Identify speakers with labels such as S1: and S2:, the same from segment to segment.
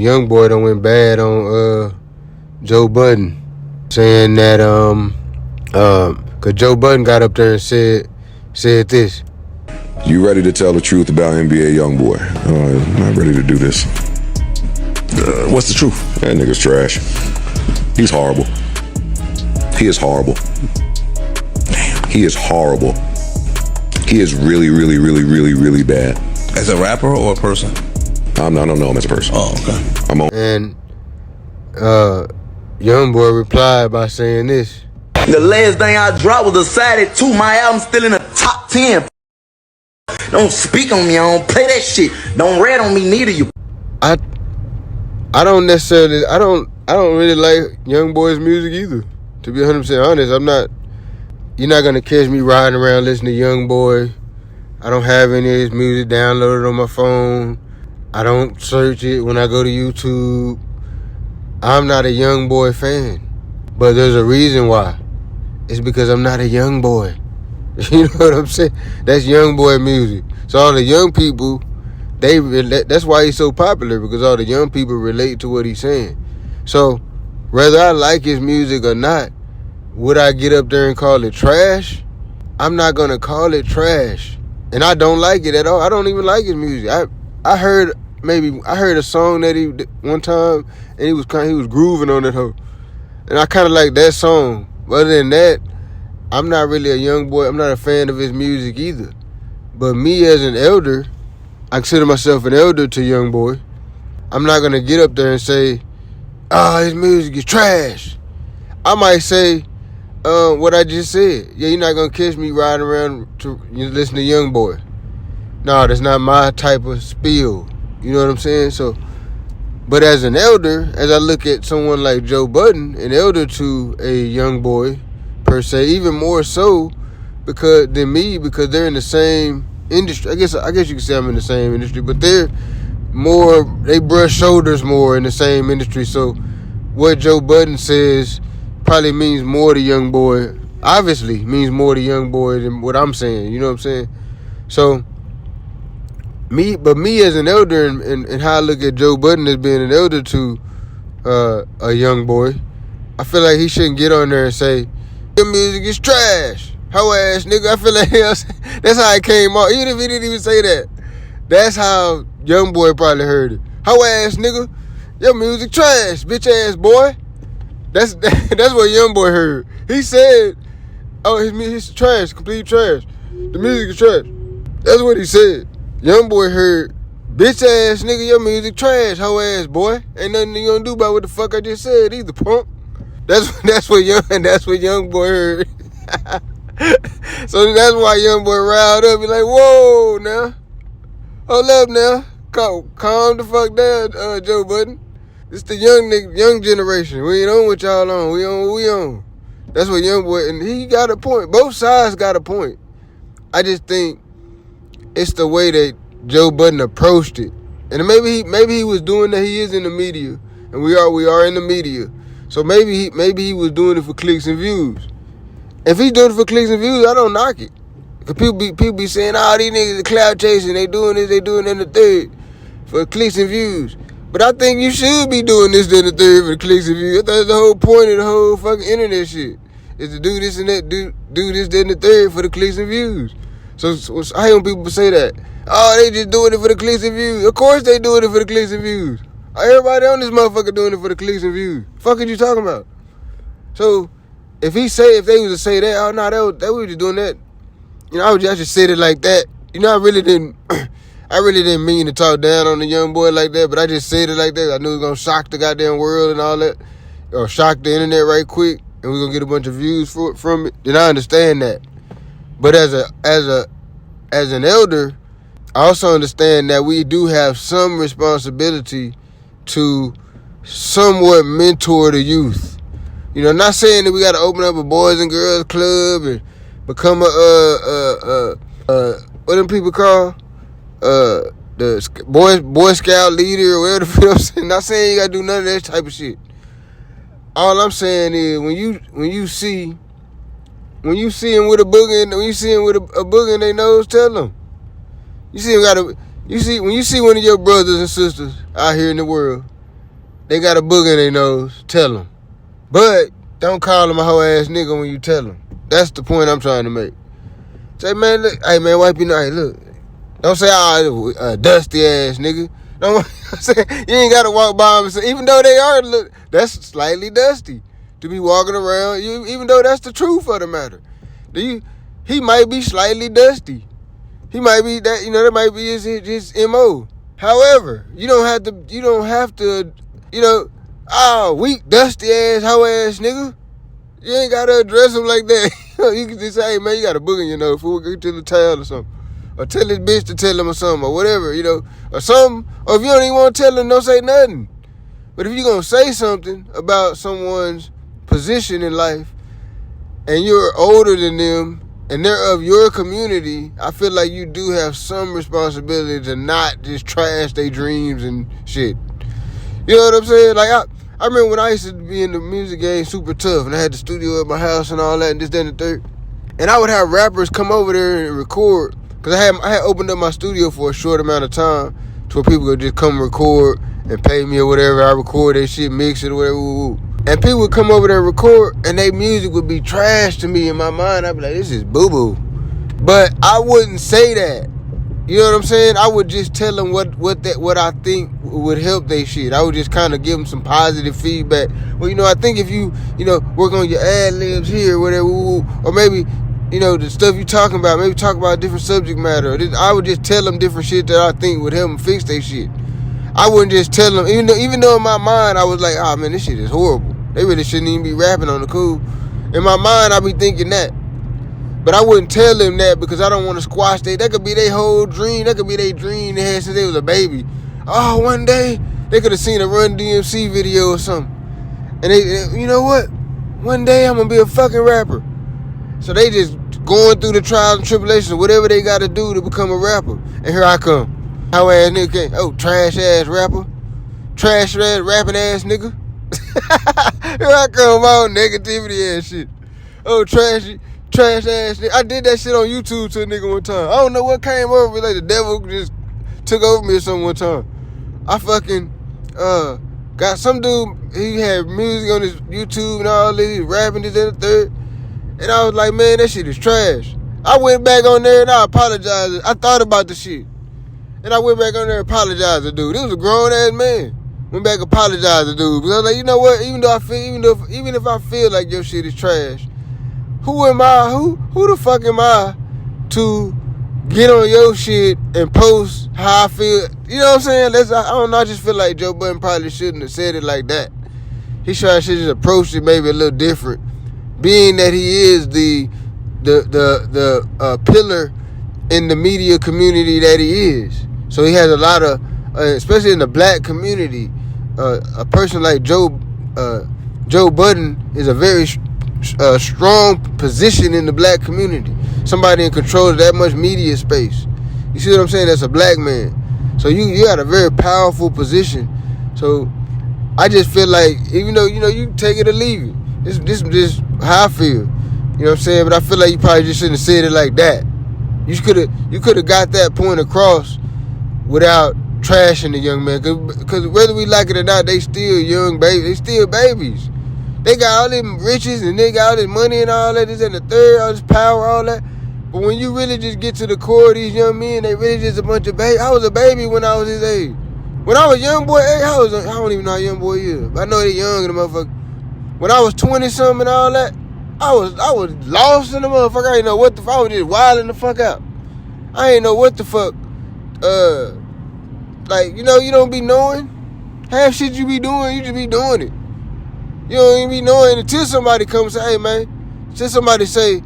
S1: Young boy done went bad on JOE BuDDen, saying that cause JOE BuDDen got up there and said this.
S2: You ready to tell the truth about NBA YoungBoy? I'm not ready to do this. What's the truth? That nigga's trash. He's horrible. He is horrible. Damn. He is horrible. He is really, really, really, really, really bad.
S3: As a rapper or a person?
S2: I don't know him as a person.
S3: Oh, okay.
S2: I'm on.
S1: And young boy replied by saying this.
S4: The last thing I dropped was Decided 2. My album's still in the top 10. Don't speak on me. I don't play that shit. Don't rat on me, neither you.
S1: I don't necessarily, I don't really like young boy's music either. To be 100% honest, you're not gonna catch me riding around listening to young boy. I don't have any of his music downloaded on my phone. I don't search it when I go to YouTube. I'm not a young boy fan, but there's a reason why. It's because I'm not a young boy. You know what I'm saying? That's young boy music. So all the young people, that's why he's so popular, because all the young people relate to what he's saying. So whether I like his music or not, would I get up there and call it trash? I'm not gonna call it trash. And I don't like it at all. I don't even like his music. I heard a song that he one time, and he was grooving on it hoe. And I kind of like that song. But other than that, I'm not really a young boy. I'm not a fan of his music either. But me as an elder, I consider myself an elder to young boy. I'm not gonna get up there and say, his music is trash. I might say what I just said. Yeah, you're not gonna catch me riding around to listen to young boy. No, that's not my type of spiel. You know what I'm saying? So, but as an elder, as I look at someone like JOE BuDDen, an elder to a young boy, per se, even more so because they're in the same industry. I guess you could say I'm in the same industry, but they brush shoulders more in the same industry. So what JOE BuDDen says probably means more to young boy. Obviously means more to young boy than what I'm saying. You know what I'm saying? So me as an elder and how I look at JOE BuDDen as being an elder to a young boy, I feel like he shouldn't get on there and say, your music is trash. Hoe ass nigga. I feel like that's how it came out. Even if he didn't even say that, that's how young boy probably heard it. Hoe ass nigga. Your music trash, bitch ass boy. That's what young boy heard. He said, his music is trash, complete trash. The music is trash. That's what he said. Young boy heard, bitch ass nigga, your music trash, hoe ass boy. Ain't nothing you gonna do about what the fuck I just said either, punk. That's what young boy heard. So that's why young boy riled up. He like, whoa, now, hold up now, calm the fuck down, JOE BuDDen. It's the young generation. We ain't on what y'all on. We on what we on. That's what young boy, and he got a point. Both sides got a point. I just think it's the way that JOE BuDDen approached it, and maybe he was doing that. He is in the media, and we are in the media. So maybe he was doing it for clicks and views. If he's doing it for clicks and views, I don't knock it. Cause people be saying, these niggas are cloud chasing, they doing this, they doing that and the third for clicks and views. But I think you should be doing this, that, and the third for the clicks and views. That's the whole point of the whole fucking internet shit, is to do this and that, do this, that, and the third for the clicks and views. So I hear people say that, they just doing it for the clicks and views. Of course they doing it for the clicks and views. Everybody on this motherfucker doing it for the clicks and views. Fuck are you talking about? So if they was to say that, they were just doing that. You know, I just said it like that. You know, I really didn't mean to talk down on the young boy like that, but I just said it like that. I knew it was gonna shock the goddamn world and all that, or shock the internet right quick, and we're gonna get a bunch of views from it. Then I understand that. But as an elder, I also understand that we do have some responsibility to somewhat mentor the youth. You know, not saying that we got to open up a boys and girls club and become what them people call the boy scout leader or whatever. You know what I'm saying? Not saying you got to do none of that type of shit. All I'm saying is when you see him with a booger and when you see him with a booger in their nose, tell them. When you see one of your brothers and sisters out here in the world they got a booger in their nose, tell them. But don't call them a hoe ass nigga when you tell them. That's the point I'm trying to make. Say, man, look, hey, man, wipe your nose. Hey, look. Don't say, dusty ass nigga. Don't say, you ain't got to walk by them and say, even though they are, look, that's slightly dusty to be walking around, even though that's the truth of the matter. He might be slightly dusty. He might be that, that might be his MO. However, you don't have to, weak, dusty ass, hoe ass nigga. You ain't got to address him like that. You can just say, hey, man, you got a booger in your nose. Fool, go to the towel or something. Or tell his bitch to tell him or something, or whatever, or something. Or if you don't even want to tell him, don't say nothing. But if you're going to say something about someone's position in life, and you're older than them, and they're of your community, I feel like you do have some responsibility to not just trash their dreams and shit. You know what I'm saying? Like, I remember when I used to be in the music game super tough, and I had the studio at my house and all that, and this, that, and the third. And I would have rappers come over there and record, because I had opened up my studio for a short amount of time to where people could just come record and pay me or whatever. I record their shit, mix it or whatever. Woo. And people would come over there and record, and their music would be trash to me in my mind. I'd be like, this is boo-boo. But I wouldn't say that. You know what I'm saying? I would just tell them what I think would help their shit. I would just kind of give them some positive feedback. Well, I think if you, work on your ad-libs here or whatever, or maybe, the stuff you talking about, maybe talk about a different subject matter. I would just tell them different shit that I think would help them fix their shit. I wouldn't just tell them, even though in my mind I was like, oh man, this shit is horrible. They really shouldn't even be rapping on the cool. In my mind, I be thinking that. But I wouldn't tell them that because I don't want to squash that could be their whole dream. That could be their dream they had since they was a baby. Oh, one day they could have seen a Run DMC video or something. And they, you know what? One day I'm going to be a fucking rapper. So they just going through the trials and tribulations, whatever they got to do to become a rapper. And here I come. How ass nigga came. Oh, trash ass rapper. Trash ass rapping ass nigga. Here I come, my own negativity ass shit. Oh, trash ass nigga. I did that shit on YouTube to a nigga one time. I don't know what came over me, like the devil just took over me or something one time. I fucking got some dude, he had music on his YouTube and all this, he rapping this and the third. And I was like, man, that shit is trash. I went back on there and I apologized. I thought about the shit. And I went back on there and apologized to dude. It was a grown ass man. Went back and apologized to dude. Because I was like, you know what? Even if I feel like your shit is trash, who am I? Who the fuck am I to get on your shit and post how I feel? You know what I'm saying? I don't know. I just feel like Joe Budden probably shouldn't have said it like that. He should have just approached it maybe a little different, being that he is the pillar in the media community that he is. So he has a lot of, especially in the black community, a person like Joe Budden is a very strong position in the black community. Somebody in control of that much media space. You see what I'm saying? That's a black man. So you got a very powerful position. So I just feel like, even though, you take it or leave it. This is how I feel. You know what I'm saying? But I feel like you probably just shouldn't have said it like that. You could have got that point across without trashing the young man. Because whether we like it or not, they still young babies. They still babies. They got all them riches and they got all this money and all that, this and the third, all this power, all that. But when you really just get to the core of these young men, they really just a bunch of babies. I was a baby when I was his age. When I was young boy, I don't even know how young boy is. But I know they young in the motherfucker. When I was 20-something and all that, I was lost in the motherfucker. I ain't know what the fuck. I was just wilding the fuck out. I ain't know what the fuck. You don't be knowing. Half shit you be doing, you just be doing it. You don't even be knowing until somebody comes and say, hey, man. Until somebody say,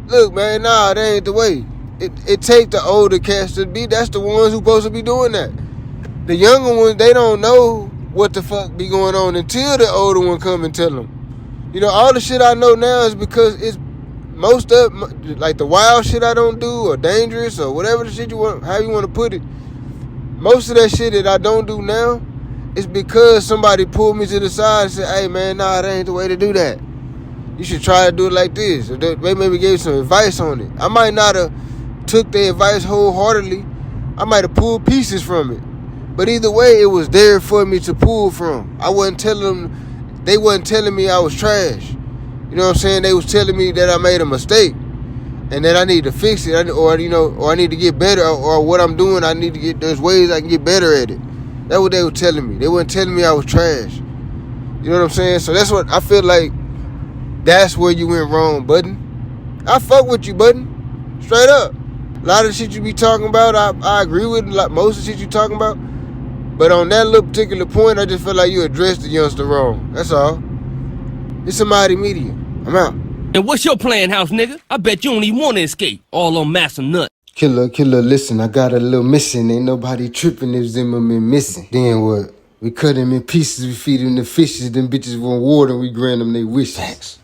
S1: look, man, nah, that ain't the way. It take the older cats to be, that's the ones who supposed to be doing that. The younger ones, they don't know what the fuck be going on until the older one come and tell them. All the shit I know now is because it's most of, like the wild shit I don't do or dangerous or whatever the shit you want, how you want to put it. Most of that shit that I don't do now is because somebody pulled me to the side and said, hey man, nah, that ain't the way to do that. You should try to do it like this. Or they maybe gave some advice on it. I might not have took their advice wholeheartedly. I might have pulled pieces from it. But either way, it was there for me to pull from. I wasn't telling them, they wasn't telling me I was trash. You know what I'm saying? They was telling me that I made a mistake and that I need to fix it, or I need to get better, or what I'm doing, I need to get, there's ways I can get better at it. That's what they were telling me. They weren't telling me I was trash. You know what I'm saying? So that's what I feel like. That's where you went wrong, BuDDen. I fuck with you, BuDDen. Straight up. A lot of the shit you be talking about, I agree with most of the shit you talking about. But on that little particular point, I just feel like you addressed the youngster wrong. That's all. It's Amadi Media. I'm out.
S5: And what's your plan, house nigga? I bet you don't even want to escape. All on Master Nut.
S1: Killer, listen, I got a little mission. Ain't nobody tripping if Zimmerman missing. Then what? We cut him in pieces, we feed him the fishes. Them bitches want water, we grant them they wishes.